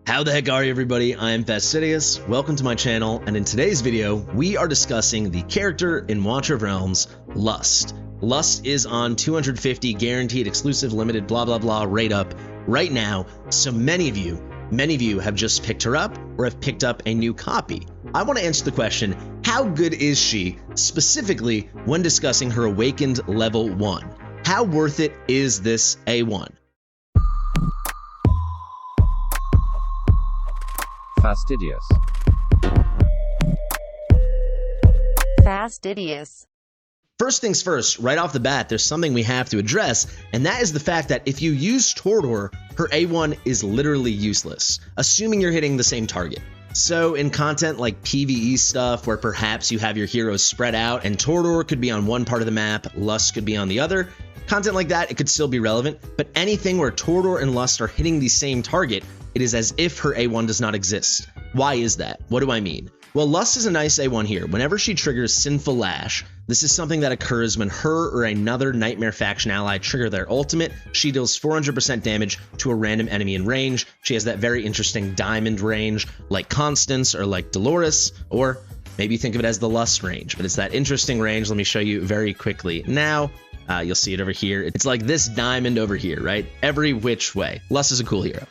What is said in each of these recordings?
How the heck are you, everybody? I am Fastidious. Welcome to my channel, and in today's video, we are discussing the character in Watcher of Realms, Lust. Lust is on 250 guaranteed exclusive limited blah blah blah rate up right now, so many of you have just picked her up or have picked up a new copy. I want to answer the question, how good is she, specifically when discussing her Awakened level 1? How worth it is this A1? Fastidious. Fastidious. First things first, right off the bat, there's something we have to address, and that is the fact that if you use Torador, her A1 is literally useless, assuming you're hitting the same target. So in content like PvE stuff, where perhaps you have your heroes spread out and Torador could be on one part of the map, Lust could be on the other, content like that, it could still be relevant, but anything where Torador and Lust are hitting the same target, it is as if her A1 does not exist. Why is that? What do I mean? Well, Lust is a nice A1 here. Whenever she triggers Sinful Lash, this is something that occurs when her or another Nightmare faction ally trigger their ultimate. She deals 400% damage to a random enemy in range. She has that very interesting diamond range, like Constance or like Dolores, or maybe think of it as the Lust range, but it's that interesting range. Let me show you very quickly now. You'll see it over here. It's like this diamond over here, right? Every which way. Lust is a cool hero.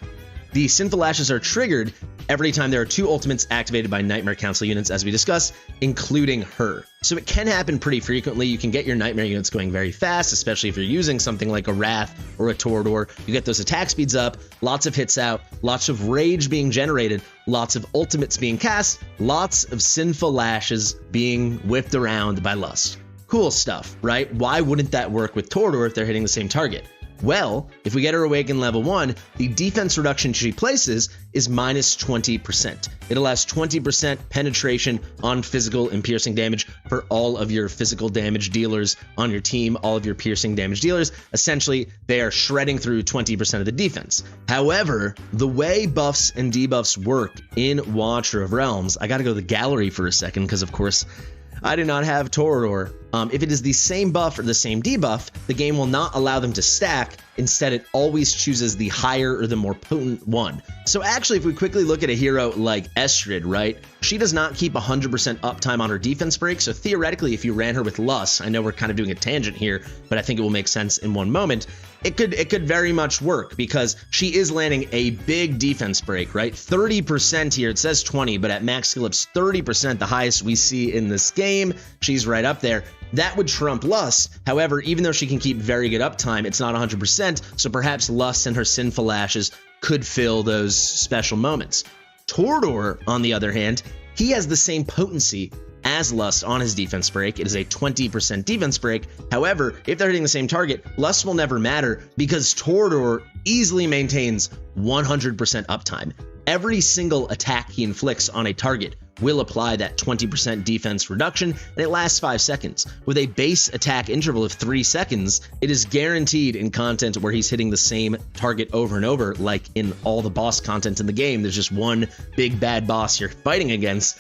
The Sinful Lashes are triggered every time there are two ultimates activated by Nightmare Council units, as we discussed, including her. So it can happen pretty frequently. You can get your Nightmare units going very fast, especially if you're using something like a Wrath or a Torador. You get those attack speeds up, lots of hits out, lots of rage being generated, lots of ultimates being cast, lots of Sinful Lashes being whipped around by Lust. Cool stuff, right? Why wouldn't that work with Torador if they're hitting the same target? Well, if we get her Awakened level 1, the defense reduction she places is minus 20%. It allows 20% penetration on physical and piercing damage for all of your physical damage dealers on your team, all of your piercing damage dealers. Essentially, they are shredding through 20% of the defense. However, the way buffs and debuffs work in Watcher of Realms, I gotta go to the gallery for a second because, of course, I do not have Torador. If it is the same buff or the same debuff, the game will not allow them to stack. Instead, it always chooses the higher or the more potent one. So actually, if we quickly look at a hero like Estrid, right? She does not keep 100% uptime on her defense break. So theoretically, if you ran her with Lust, I know we're kind of doing a tangent here, but I think it will make sense in one moment. It could very much work because she is landing a big defense break, right? 30% here. It says 20, but at max skill ups, 30%, the highest we see in this game. She's right up there. That would trump Lust. However, even though she can keep very good uptime, it's not 100%, so perhaps Lust and her Sinful Lashes could fill those special moments. Torador, on the other hand, he has the same potency as Lust on his defense break. It is a 20% defense break. However, if they're hitting the same target, Lust will never matter because Torador easily maintains 100% uptime. Every single attack he inflicts on a target will apply that 20% defense reduction, and it lasts 5 seconds. With a base attack interval of 3 seconds, it is guaranteed in content where he's hitting the same target over and over, like in all the boss content in the game. There's just one big bad boss you're fighting against.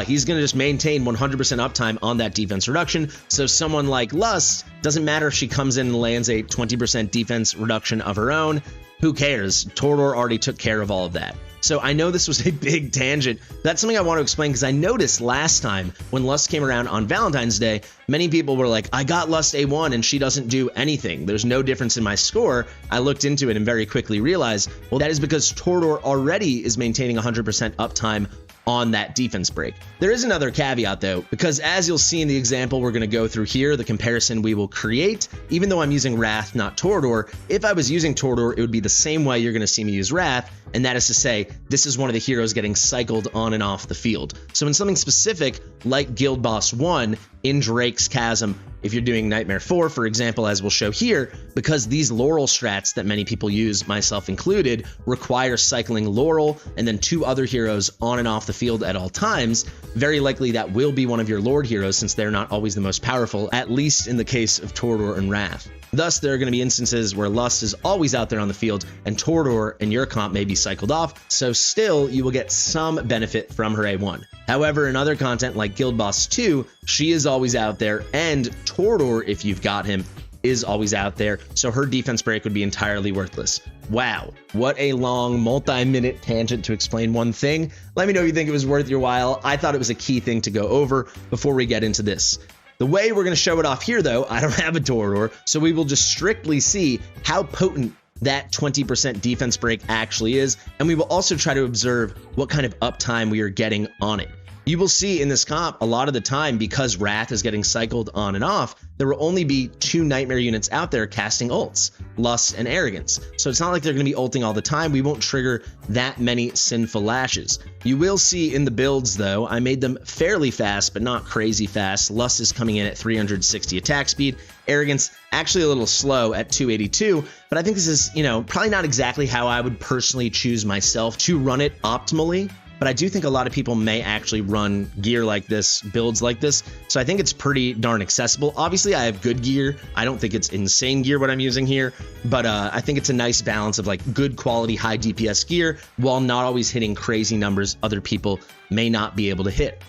He's going to just maintain 100% uptime on that defense reduction. So someone like Lust, doesn't matter if she comes in and lands a 20% defense reduction of her own, who cares? Torador already took care of all of that. So I know this was a big tangent. That's something I want to explain because I noticed last time when Lust came around on Valentine's Day, many people were like, I got Lust A1 and she doesn't do anything. There's no difference in my score. I looked into it and very quickly realized, well, that is because Torador already is maintaining 100% uptime on that defense break. There is another caveat though, because as you'll see in the example we're going to go through here, the comparison we will create, even though I'm using Wrath, not Torador, if I was using Torador, it would be the same way you're going to see me use Wrath, and that is to say, this is one of the heroes getting cycled on and off the field. So in something specific, like Guild Boss 1 in Drake's Chasm, if you're doing Nightmare 4, for example, as we'll show here, because these Laurel strats that many people use, myself included, require cycling Laurel and then 2 other heroes on and off the field at all times, very likely that will be one of your Lord heroes since they're not always the most powerful, at least in the case of Torador and Wrath. Thus, there are going to be instances where Lust is always out there on the field and Torador and your comp may be cycled off, so still you will get some benefit from her A1. However, in other content like Guild Boss 2, she is always out there, and Torador, if you've got him, is always out there, so her defense break would be entirely worthless. Wow, what a long multi-minute tangent to explain one thing. Let me know if you think it was worth your while. I thought it was a key thing to go over before we get into this. The way we're going to show it off here, though, I don't have a Torador, so we will just strictly see how potent that 20% defense break actually is, and we will also try to observe what kind of uptime we are getting on it. You will see in this comp, a lot of the time, because Wrath is getting cycled on and off, there will only be 2 Nightmare units out there casting ults, Lust and Arrogance. So it's not like they're going to be ulting all the time. We won't trigger that many Sinful Lashes. You will see in the builds, though, I made them fairly fast, but not crazy fast. Lust is coming in at 360 attack speed. Arrogance, actually a little slow at 282, but I think this is, probably not exactly how I would personally choose myself to run it optimally. But I do think a lot of people may actually run gear like this, builds like this. So I think it's pretty darn accessible. Obviously, I have good gear. I don't think it's insane gear what I'm using here, but I think it's a nice balance of like good quality, high DPS gear while not always hitting crazy numbers other people may not be able to hit.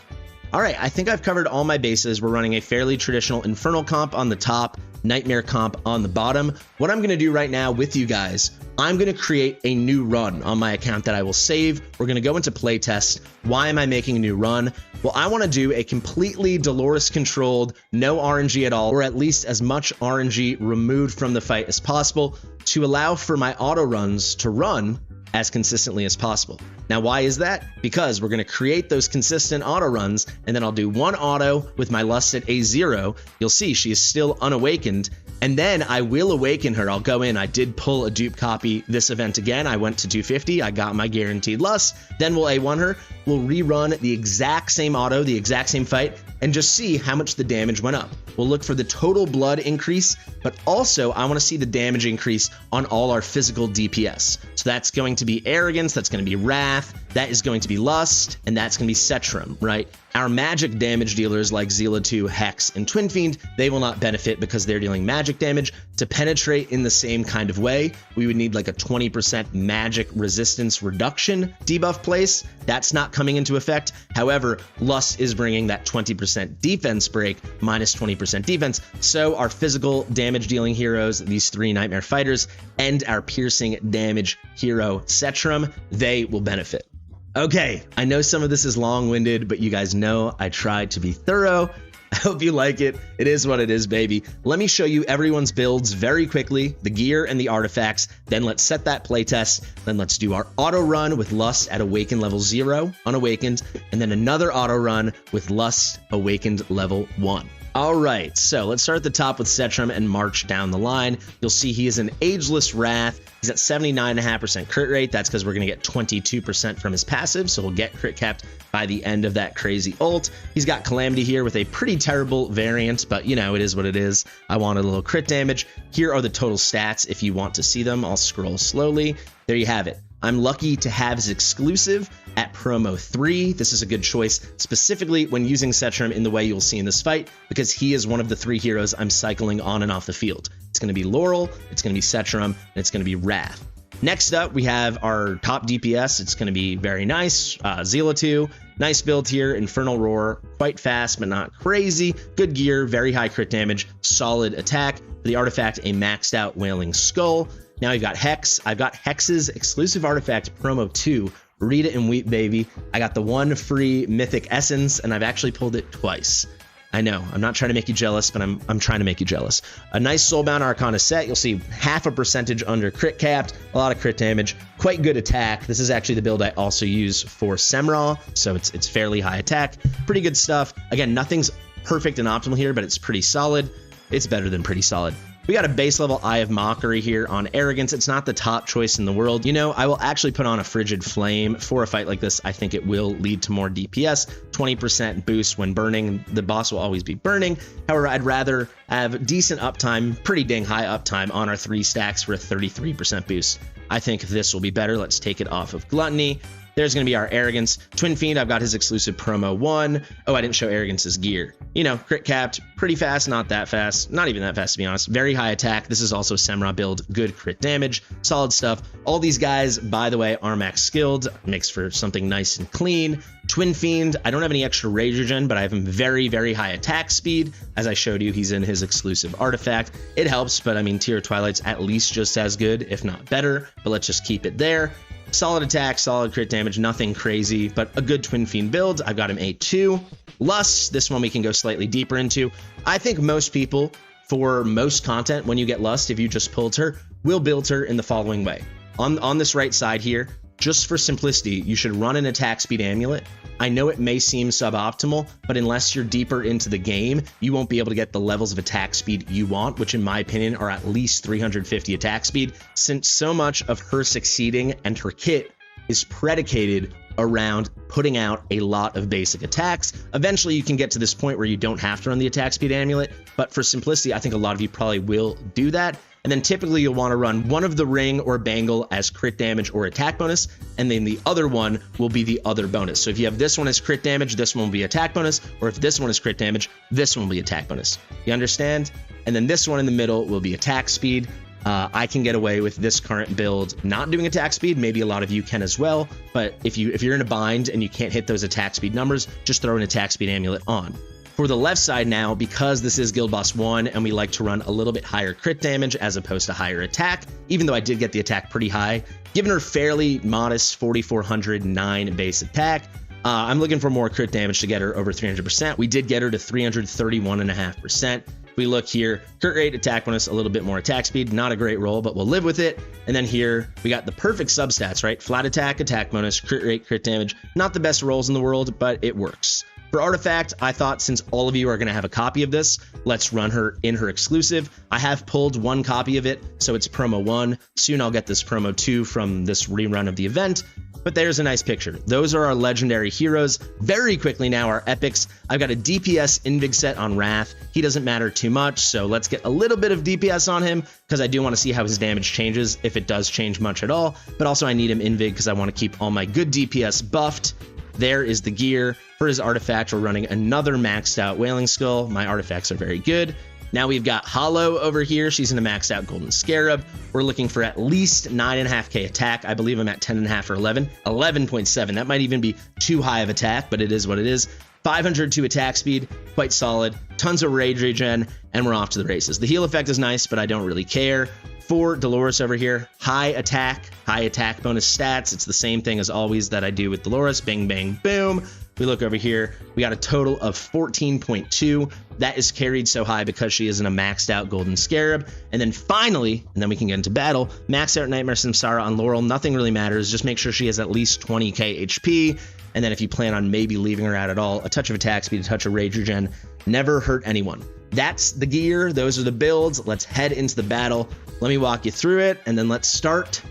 All right, I think I've covered all my bases. We're running a fairly traditional Infernal comp on the top, Nightmare comp on the bottom. What I'm going to do right now with you guys, I'm going to create a new run on my account that I will save. We're going to go into playtest. Why am I making a new run? Well, I want to do a completely Dolores controlled, no RNG at all, or at least as much RNG removed from the fight as possible to allow for my auto runs to run as consistently as possible. Now, why is that? Because we're going to create those consistent auto runs, and then I'll do one auto with my Lust at A0. You'll see she is still unawakened, and then I will awaken her. I'll go in. I did pull a dupe copy this event again. I went to 250. I got my guaranteed Lust. Then we'll A1 her. We'll rerun the exact same auto, the exact same fight, and just see how much the damage went up. We'll look for the total blood increase, but also I want to see the damage increase on all our physical DPS. So that's going to be Arrogance, that's going to be Wrath, that is going to be Lust, and that's going to be Setram, right? Our magic damage dealers like Zeala 2, Hex, and Twin Fiend, they will not benefit because they're dealing magic damage. To penetrate in the same kind of way, we would need like a 20% magic resistance reduction debuff place. That's not coming into effect. However, Lust is bringing that 20% defense break, minus 20% defense. So our physical damage dealing heroes, these 3 Nightmare fighters, and our piercing damage hero Setram, they will benefit. Okay, I know some of this is long-winded, but you guys know I tried to be thorough. I hope you like it. It is what it is, baby. Let me show you everyone's builds very quickly, the gear and the artifacts. Then let's set that playtest. Then let's do our auto run with Lust at Awakened level 0, unawakened, and then another auto run with Lust Awakened level 1. All right, so let's start at the top with Setram and march down the line. You'll see he is an Ageless Wrath. He's at 79.5% crit rate. That's because we're going to get 22% from his passive, so we'll get crit capped by the end of that crazy ult. He's got Calamity here with a pretty terrible variant, but it is what it is. I wanted a little crit damage. Here are the total stats if you want to see them. I'll scroll slowly. There you have it. I'm lucky to have his exclusive at promo 3. This is a good choice, specifically when using Setram in the way you'll see in this fight, because he is one of the 3 heroes I'm cycling on and off the field. It's going to be Laurel, it's going to be Setram, and it's going to be Wrath. Next up, we have our top DPS. It's going to be very nice. Zeala 2, nice build here. Infernal Roar, quite fast, but not crazy. Good gear, very high crit damage, solid attack. For the artifact, a maxed out Wailing Skull. Now we've got Hex. I've got Hex's exclusive artifact, promo 2. Read it and weep, baby. I got the 1 free mythic essence, and I've actually pulled it twice. I know, I'm not trying to make you jealous, but I'm trying to make you jealous. A nice Soulbound Arcana set. You'll see half a percentage under crit capped, a lot of crit damage, quite good attack. This is actually the build I also use for Semra, so it's fairly high attack. Pretty good stuff. Again, nothing's perfect and optimal here, but it's pretty solid. It's better than pretty solid. We got a base level Eye of Mockery here on Arrogance. It's not the top choice in the world. I will actually put on a Frigid Flame for a fight like this. I think it will lead to more DPS, 20% boost when burning. The boss will always be burning. However, I'd rather have decent uptime, pretty dang high uptime on our 3 stacks for a 33% boost. I think this will be better. Let's take it off of Gluttony. There's going to be our Arrogance. Twin Fiend, I've got his exclusive promo 1. Oh, I didn't show Arrogance's gear. You know, crit capped, pretty fast, not that fast, not even that fast to be honest. Very high attack. This is also Semra build, good crit damage, solid stuff. All these guys, by the way, are max skilled, makes for something nice and clean. Twin Fiend, I don't have any extra rage regen, but I have him very, very high attack speed. As I showed you, he's in his exclusive artifact. It helps, but I mean, Tier Twilight's at least just as good, if not better, but let's just keep it there. Solid attack, solid crit damage, nothing crazy, but a good Twin Fiend build. I've got him A2. Lust, this one we can go slightly deeper into. I think most people, for most content, when you get Lust, if you just pulled her, will build her in the following way. On this right side here, just for simplicity, you should run an attack speed amulet. I know it may seem suboptimal, but unless you're deeper into the game, you won't be able to get the levels of attack speed you want, which in my opinion are at least 350 attack speed, since so much of her succeeding and her kit is predicated around putting out a lot of basic attacks. Eventually you can get to this point where you don't have to run the attack speed amulet, but for simplicity, I think a lot of you probably will do that. And then typically you'll want to run one of the ring or bangle as crit damage or attack bonus, and then the other one will be the other bonus. So if you have this one as crit damage, this one will be attack bonus, or if this one is crit damage, this one will be attack bonus. You understand? And then this one in the middle will be attack speed. I can get away with this current build not doing attack speed. Maybe a lot of you can as well, but if you're in a bind and you can't hit those attack speed numbers, just throw an attack speed amulet on. For the left side now, because this is Guild Boss 1 and we like to run a little bit higher crit damage as opposed to higher attack, even though I did get the attack pretty high, given her fairly modest 4,409 base attack, I'm looking for more crit damage to get her over 300%. We did get her to 331.5%. We look here, crit rate, attack bonus, a little bit more attack speed, not a great roll, but we'll live with it. And then here we got the perfect substats, right? Flat attack, attack bonus, crit rate, crit damage, not the best rolls in the world, but it works. For Artifact, I thought since all of you are going to have a copy of this, let's run her in her exclusive. I have pulled one copy of it, so it's promo 1. Soon I'll get this promo 2 from this rerun of the event, but there's a nice picture. Those are our legendary heroes. Very quickly now, our epics. I've got a DPS Invig set on Wrath. He doesn't matter too much, so let's get a little bit of DPS on him, because I do want to see how his damage changes, if it does change much at all, but also I need him Invig because I want to keep all my good DPS buffed. There is the gear. For his artifact, we're running another maxed out Wailing Skull. My artifacts are very good. Now we've got Hollow over here. She's in a maxed out Golden Scarab. We're looking for at least 9.5k attack. I believe I'm at 10.5 or 11. 11.7. That might even be too high of attack, but it is what it is. 502 attack speed, quite solid. Tons of rage regen, and we're off to the races. The heal effect is nice, but I don't really care. For Dolores over here, high attack bonus stats. It's the same thing as always that I do with Dolores. Bang, bang, boom. We look over here. We got a total of 14.2. That is carried so high because she is in a maxed out Golden Scarab. And then finally, and then we can get into battle, maxed out Nightmare Samsara on Laurel. Nothing really matters. Just make sure she has at least 20k HP. And then if you plan on maybe leaving her out at all, a touch of attack speed, a touch of rage regen, never hurt anyone. That's the gear. Those are the builds. Let's head into the battle. Let me walk you through it, and then let's start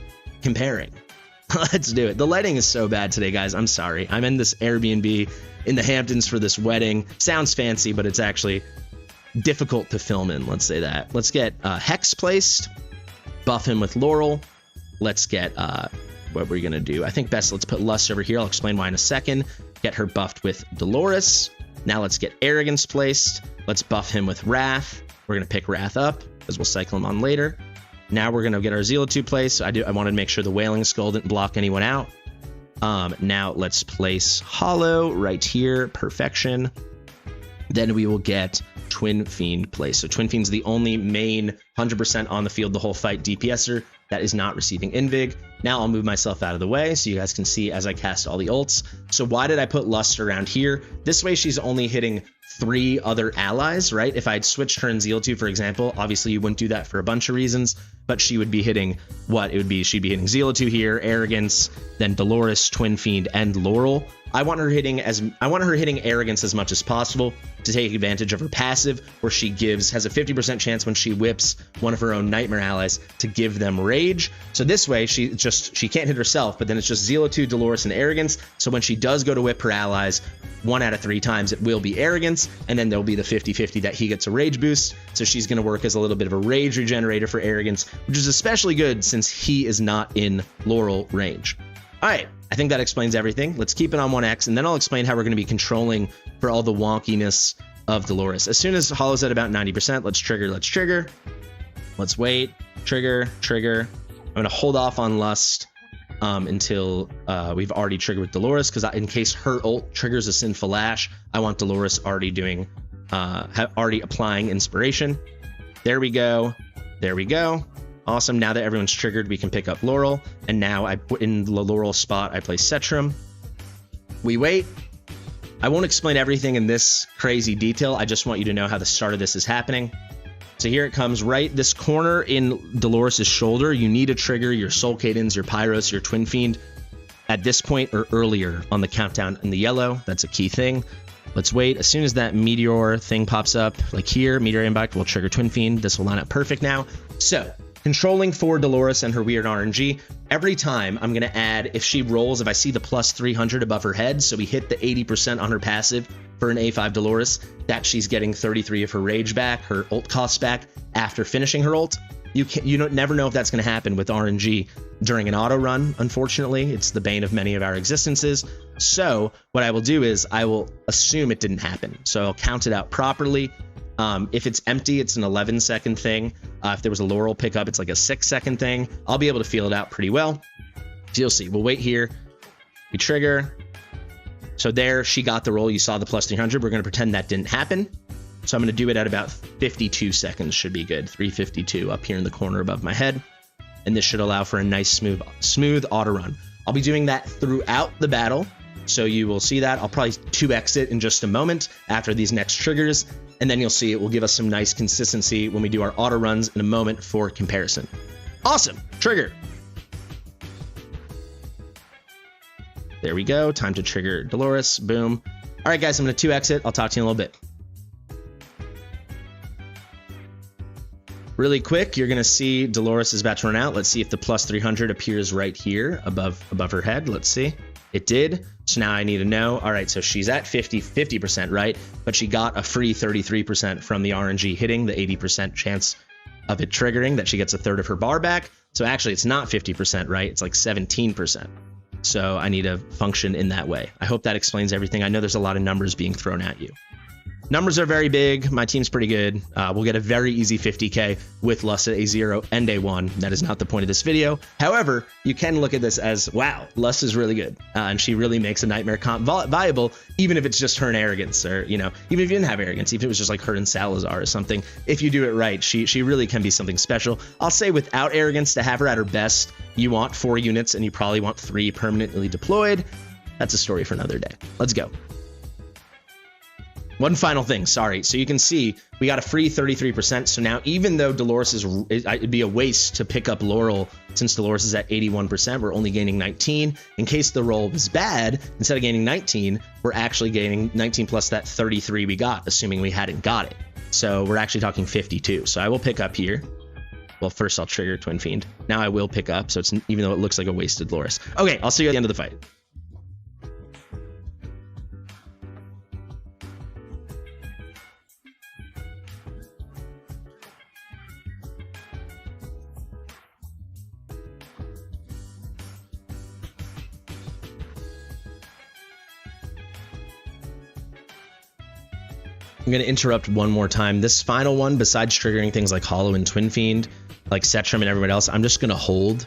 comparing. Let's do it. The lighting is so bad today, guys. I'm sorry. I'm in this Airbnb in the Hamptons for this wedding. Sounds fancy, but it's actually difficult to film in. Let's say that. Let's get Hex placed. Buff him with Laurel. Let's get what we're gonna do. I think best let's put Lust over here. I'll explain why in a second. Get her buffed with Dolores. Now let's get Arrogance placed. Let's buff him with Wrath. We're gonna pick Wrath up because we'll cycle him on later. Now we're gonna get our Zealot placed. I wanted to make sure the Wailing Skull didn't block anyone out. Now let's place Hollow right here. Perfection. Then we will get Twin Fiend placed. So Twin Fiend's the only main 100% on the field the whole fight DPSer that is not receiving Invig. Now I'll move myself out of the way so you guys can see as I cast all the ults. So why did I put Lust around here? This way she's only hitting 3 other allies, right? If I had switched her in Zeal2, for example, obviously you wouldn't do that for a bunch of reasons, but she would be hitting what? It would be, she'd be hitting Zeal2 here, Arrogance, then Dolores, Twin Fiend, and Laurel. I want her hitting Arrogance as much as possible to take advantage of her passive, where she has a 50% chance when she whips one of her own Nightmare allies to give them rage. So this way she can't hit herself, but then it's just Zeal2, Dolores, and Arrogance. So when she does go to whip her allies, 1 out of 3 times it will be Arrogance, and then there'll be the 50-50 that he gets a rage boost. So she's going to work as a little bit of a rage regenerator for Arrogance, which is especially good since he is not in Laurel range. All right, I I think that explains everything. Let's keep it on 1x, and then I'll explain how we're going to be controlling for all the wonkiness of Dolores. As soon as Hollow's at about 90%, let's trigger, Let's wait, trigger. I'm going to hold off on Lust until we've already triggered with Dolores, because in case her ult triggers a Sinful Lash, I want Dolores already doing, already applying Inspiration. There we go. Awesome. Now that everyone's triggered, we can pick up Laurel. And now I put in the Laurel spot, I play Setram. We wait. I won't explain everything in this crazy detail. I just want you to know how the start of this is happening. So here it comes, right? This corner in Dolores' shoulder, you need to trigger your Soul Cadence, your Pyros, your Twin Fiend at this point or earlier on the countdown in the yellow. That's a key thing. Let's wait. As soon as that Meteor thing pops up, like here, Meteor Impact will trigger Twin Fiend. This will line up perfect now. So controlling for Dolores and her weird RNG, every time I'm going to add, if she rolls, if I see the plus 300 above her head, so we hit the 80% on her passive for an A5 Dolores, that she's getting 33 of her rage back, her ult costs back after finishing her ult. You never know if that's going to happen with RNG during an auto run. Unfortunately, it's the bane of many of our existences. So what I will do is I will assume it didn't happen. So I'll count it out properly. If it's empty, it's an 11-second thing. If there was a Laurel pickup, it's like a 6-second thing. I'll be able to feel it out pretty well. So you'll see. We'll wait here. We trigger. So there, she got the roll. You saw the plus 300. We're going to pretend that didn't happen. So I'm going to do it at about 52 seconds. Should be good. 352 up here in the corner above my head. And this should allow for a nice, smooth auto run. I'll be doing that throughout the battle. So you will see that. I'll probably 2x it in just a moment after these next triggers. And then you'll see it will give us some nice consistency when we do our auto runs in a moment for comparison. Awesome. Trigger. There we go. Time to trigger Dolores. Boom. All right, guys, I'm going to 2x it. I'll talk to you in a little bit. Really quick, you're going to see Dolores is about to run out. Let's see if the plus 300 appears right here above her head. Let's see. It did. So now I need to know. All right, so she's at 50%, right? But she got a free 33% from the RNG hitting, the 80% chance of it triggering, that she gets a third of her bar back. So actually, it's not 50%, right? It's like 17%. So I need to function in that way. I hope that explains everything. I know there's a lot of numbers being thrown at you. Numbers are very big. My team's pretty good. We'll get a very easy 50K with Lust at A0 and A1. That is not the point of this video. However, you can look at this as, wow, Lust is really good. And she really makes a Nightmare comp viable, even if it's just her and Arrogance, or, you know, even if you didn't have Arrogance, even if it was just like her and Salazar or something. If you do it right, she really can be something special. I'll say without Arrogance, to have her at her best, you want 4 units and you probably want 3 permanently deployed. That's a story for another day. Let's go. One final thing, sorry. So you can see we got a free 33%. So now even though Dolores it'd be a waste to pick up Laurel, since Dolores is at 81%, we're only gaining 19. In case the roll was bad, instead of gaining 19, we're actually gaining 19 plus that 33 we got, assuming we hadn't got it. So we're actually talking 52. So I will pick up here. Well, first I'll trigger Twin Fiend. Now I will pick up, so it's, even though it looks like a wasted Dolores. Okay, I'll see you at the end of the fight. I'm going to interrupt one more time. This final one, besides triggering things like Hollow and Twin Fiend, like Setram and everyone else, I'm just going to hold,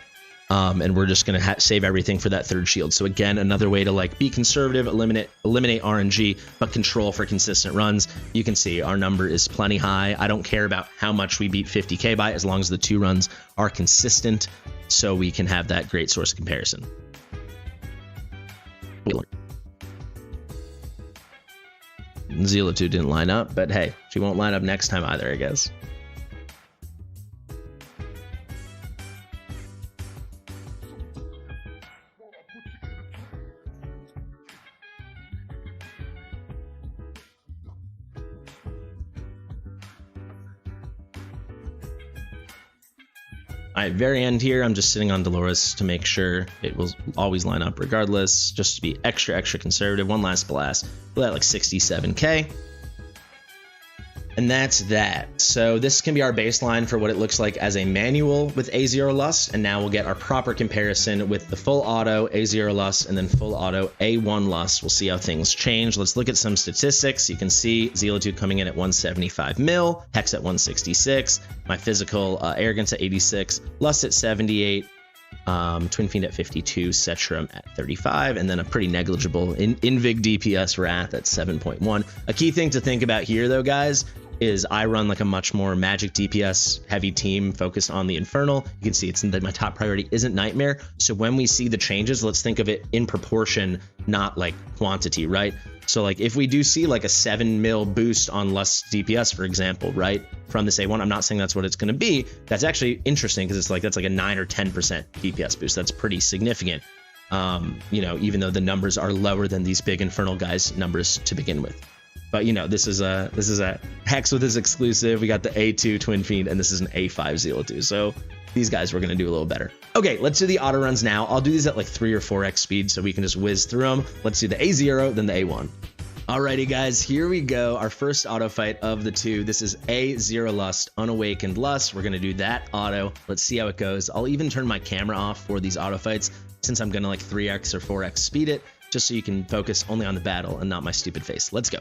and we're just going to save everything for that third shield. So again, another way to like be conservative, eliminate RNG, but control for consistent runs. You can see our number is plenty high. I don't care about how much we beat 50K by, as long as the 2 runs are consistent, so we can have that great source of comparison. Zila 2 didn't line up, but hey, she won't line up next time either, I guess. All right, very end here, I'm just sitting on Dolores to make sure it will always line up regardless, just to be extra conservative. One last blast. We're at like 67K. And that's that. So this can be our baseline for what it looks like as a manual with A0 Lust, and now we'll get our proper comparison with the full auto A0 Lust and then full auto A1 Lust. We'll see how things change. Let's look at some statistics. You can see Zealitude coming in at 175 mil, Hex at 166, my physical Arrogance at 86, Lust at 78, Twin Fiend at 52, Cetrum at 35, and then a pretty negligible Invig DPS Wrath at 7.1. A key thing to think about here, though, guys, is I run like a much more magic DPS heavy team focused on the Infernal. You can see it's that my top priority isn't Nightmare. So when we see the changes, let's think of it in proportion, not like quantity, right? So like if we do see like a 7 mil boost on Lust DPS, for example, right, from this A1, I'm not saying that's what it's going to be. That's actually interesting because it's like that's like a 9 or 10% DPS boost. That's pretty significant. You know, even though the numbers are lower than these big Infernal guys' numbers to begin with. But you know, this is a Hex with his exclusive. We got the A2 Twin Fiend, and this is an A5 Zealitude. So these guys were going to do a little better. Okay, let's do the auto runs now. I'll do these at like 3 or 4x speed so we can just whiz through them. Let's do the A0, then the A1. Alrighty, guys, here we go. Our first auto fight of the two. This is A0 Lust, Unawakened Lust. We're going to do that auto. Let's see how it goes. I'll even turn my camera off for these auto fights since I'm going to like 3x or 4x speed it, just so you can focus only on the battle and not my stupid face. Let's go.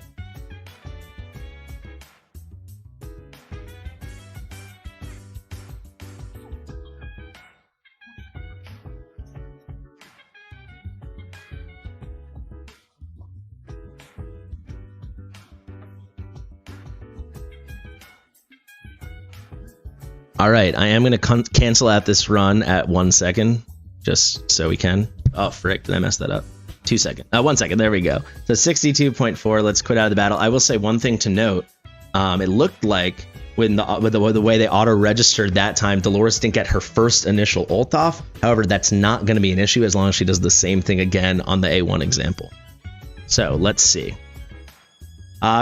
All right, I am going to cancel out this run at 1 second, just so we can. Oh, frick, did I mess that up? 2 seconds. 1 second, there we go. So 62.4, let's quit out of the battle. I will say one thing to note. It looked like when the way they auto-registered that time, Dolores didn't get her first initial ult off. However, that's not going to be an issue as long as she does the same thing again on the A1 example. So let's see.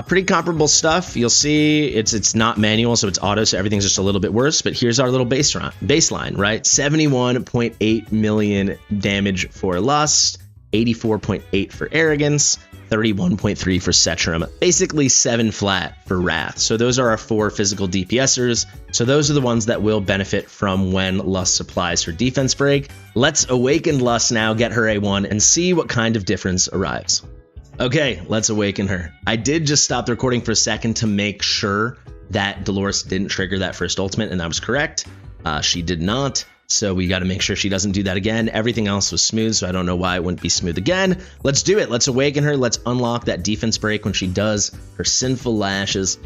Pretty comparable stuff. You'll see it's not manual, so it's auto, so everything's just a little bit worse. But here's our little baseline, right? 71.8 million damage for Lust, 84.8 for Arrogance, 31.3 for Cetrum, basically 7 flat for Wrath. So those are our 4 physical DPSers. So those are the ones that will benefit from when Lust applies her defense break. Let's awaken Lust now, get her A1, and see what kind of difference arrives. Okay, let's awaken her. I did just stop the recording for a second to make sure that Dolores didn't trigger that first ultimate, and that was correct. She did not, so we got to make sure she doesn't do that again. Everything else was smooth, so I don't know why it wouldn't be smooth again. Let's do it. Let's awaken her. Let's unlock that defense break when she does her sinful lashes.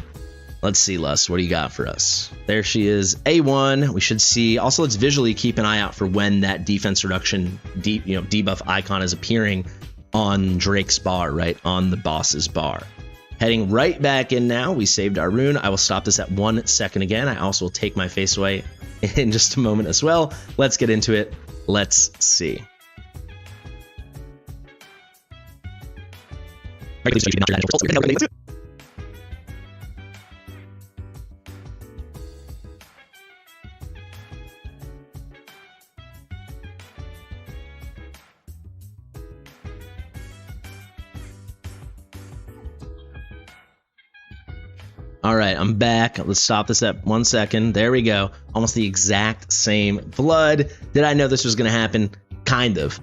Let's see, Lust, what do you got for us? There she is, A1. We should see. Also, let's visually keep an eye out for when that defense reduction debuff icon is appearing on Drake's bar, right? On the boss's bar. Heading right back in now. We saved our rune. I will stop this at 1 second again. I also will take my face away in just a moment as well. Let's get into it. Let's see. All right, I'm back. Let's stop this at 1 second. There we go. Almost the exact same blood. Did I know this was going to happen? Kind of.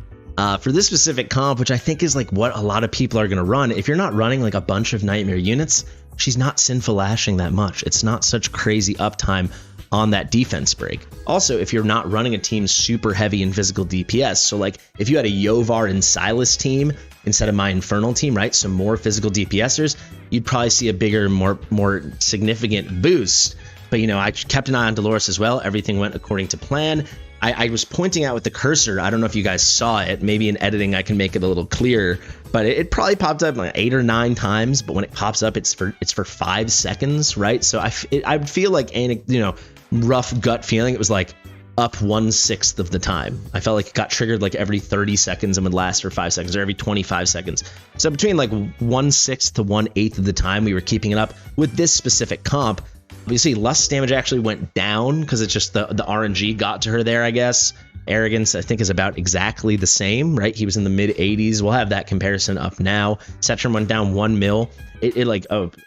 For this specific comp, which I think is like what a lot of people are going to run, if you're not running like a bunch of Nightmare units, she's not sinful lashing that much. It's not such crazy uptime on that defense break. Also, if you're not running a team super heavy in physical DPS, so like if you had a Yovar and Silas team instead of my Infernal team, right? So more physical DPSers, you'd probably see a bigger, more significant boost. But, you know, I kept an eye on Dolores as well. Everything went according to plan. I was pointing out with the cursor. I don't know if you guys saw it. Maybe in editing I can make it a little clearer. But it probably popped up like 8 or 9 times. But when it pops up, it's for 5 seconds, right? So I feel like, you know, rough gut feeling, it was like up 1/6 of the time. I felt like it got triggered like every 30 seconds and would last for 5 seconds, or every 25 seconds. So between like 1/6 to 1/8 of the time we were keeping it up with this specific comp. You see, Lust damage actually went down because it's just the RNG got to her there, I guess. Arrogance, I think, is about exactly the same, right? He was in the mid 80s. We'll have that comparison up now. Cetrum went down 1 mil. It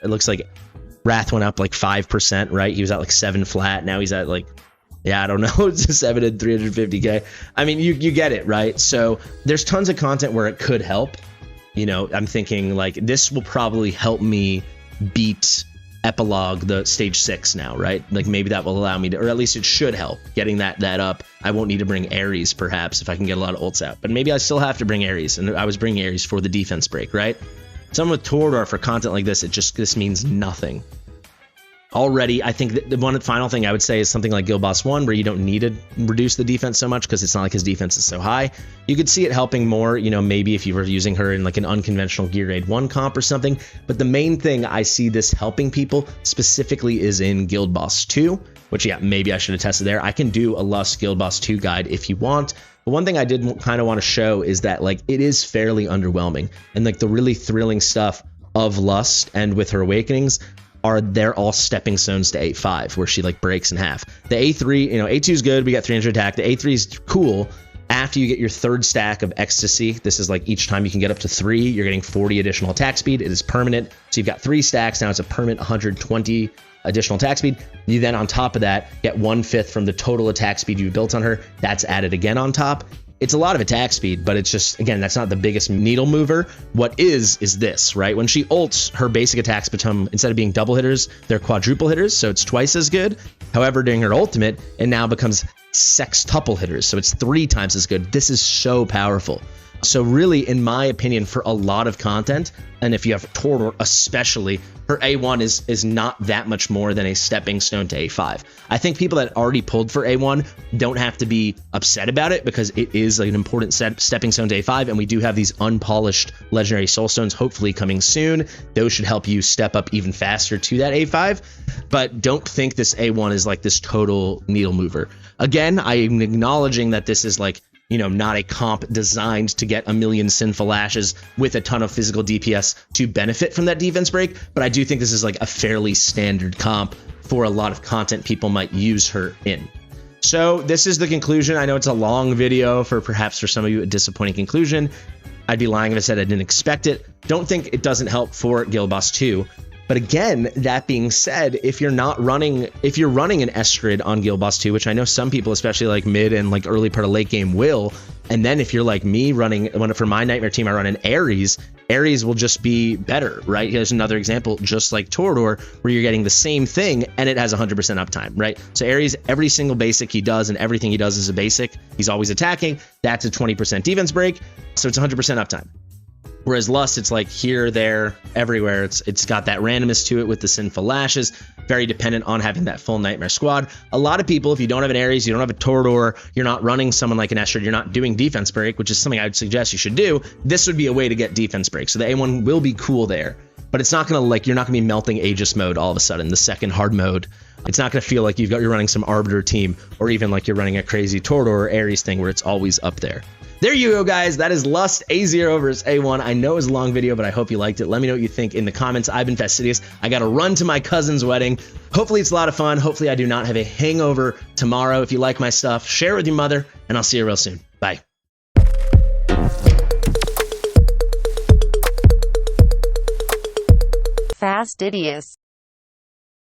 looks like Wrath went up like 5%, right? He was at like 7 flat. Now he's at like, yeah, I don't know. It's 7 and 350K. I mean, you get it, right? So there's tons of content where it could help. You know, I'm thinking like this will probably help me beat Epilogue, the stage 6 now, right? Like maybe that will allow me to, or at least it should help getting that up. I won't need to bring Ares perhaps if I can get a lot of ults out, but maybe I still have to bring Ares, and I was bringing Ares for the defense break, right? Someone with Torador for content like this, this means nothing. Already, I think the one final thing I would say is something like Guild Boss 1, where you don't need to reduce the defense so much because it's not like his defense is so high. You could see it helping more, you know, maybe if you were using her in like an unconventional Gear Grade 1 comp or something. But the main thing I see this helping people specifically is in Guild Boss 2, which, yeah, maybe I should have tested there. I can do a Lust Guild Boss 2 guide if you want. But one thing I did kind of want to show is that like it is fairly underwhelming, and like the really thrilling stuff of Lust and with her awakenings they're all stepping stones to A5, where she like breaks in half. The A3, you know, A2 is good, we got 300 attack. The A3 is cool after you get your 3rd stack of ecstasy. This is like each time you can get up to 3, you're getting 40 additional attack speed. It is permanent, so you've got 3 stacks now. It's a permanent 120 additional attack speed. You then on top of that get 1/5 from the total attack speed you built on her. That's added again on top. It's a lot of attack speed, but it's just, again, that's not the biggest needle mover. What is this, right? When she ults, her basic attacks become, instead of being double hitters, they're quadruple hitters, so it's twice as good. However, during her ultimate, it now becomes sextuple hitters, so it's 3 times as good. This is so powerful. So really, in my opinion, for a lot of content, and if you have Torador especially, her A1 is not that much more than a stepping stone to A5. I think people that already pulled for A1 don't have to be upset about it, because it is like an important stepping stone to A5, and we do have these unpolished legendary soul stones hopefully coming soon. Those should help you step up even faster to that A5, but don't think this A1 is like this total needle mover. Again, I'm acknowledging that this is like, you know, not a comp designed to get a million sinful lashes with a ton of physical DPS to benefit from that defense break, but I do think this is like a fairly standard comp for a lot of content people might use her in. So this is the conclusion. I know it's a long video perhaps for some of you, a disappointing conclusion. I'd be lying if I said I didn't expect it. Don't think it doesn't help for Guild Boss 2. But again, that being said, if you're running an Estrid on Guild Boss 2, which I know some people, especially like mid and like early part of late game, will, and then if you're like me for my Nightmare team, I run an Ares will just be better, right? Here's another example, just like Torador, where you're getting the same thing and it has 100% uptime, right? So Ares, every single basic he does and everything he does is a basic. He's always attacking. That's a 20% defense break, so it's 100% uptime. Whereas Lust, it's like here, there, everywhere. It's got that randomness to it with the sinful lashes, very dependent on having that full Nightmare squad. A lot of people, if you don't have an Ares, you don't have a Torador, you're not running someone like an Estrid, you're not doing defense break, which is something I would suggest you should do. This would be a way to get defense break. So the A1 will be cool there, but it's not gonna you're not gonna be melting Aegis mode all of a sudden, the second hard mode. It's not gonna feel like you're running some Arbiter team, or even like you're running a crazy Torador or Ares thing where it's always up there. There you go, guys. That is Lust A0 versus A1. I know it was a long video, but I hope you liked it. Let me know what you think in the comments. I've been Fastidious. I got to run to my cousin's wedding. Hopefully it's a lot of fun. Hopefully I do not have a hangover tomorrow. If you like my stuff, share it with your mother, and I'll see you real soon. Bye. Fastidious.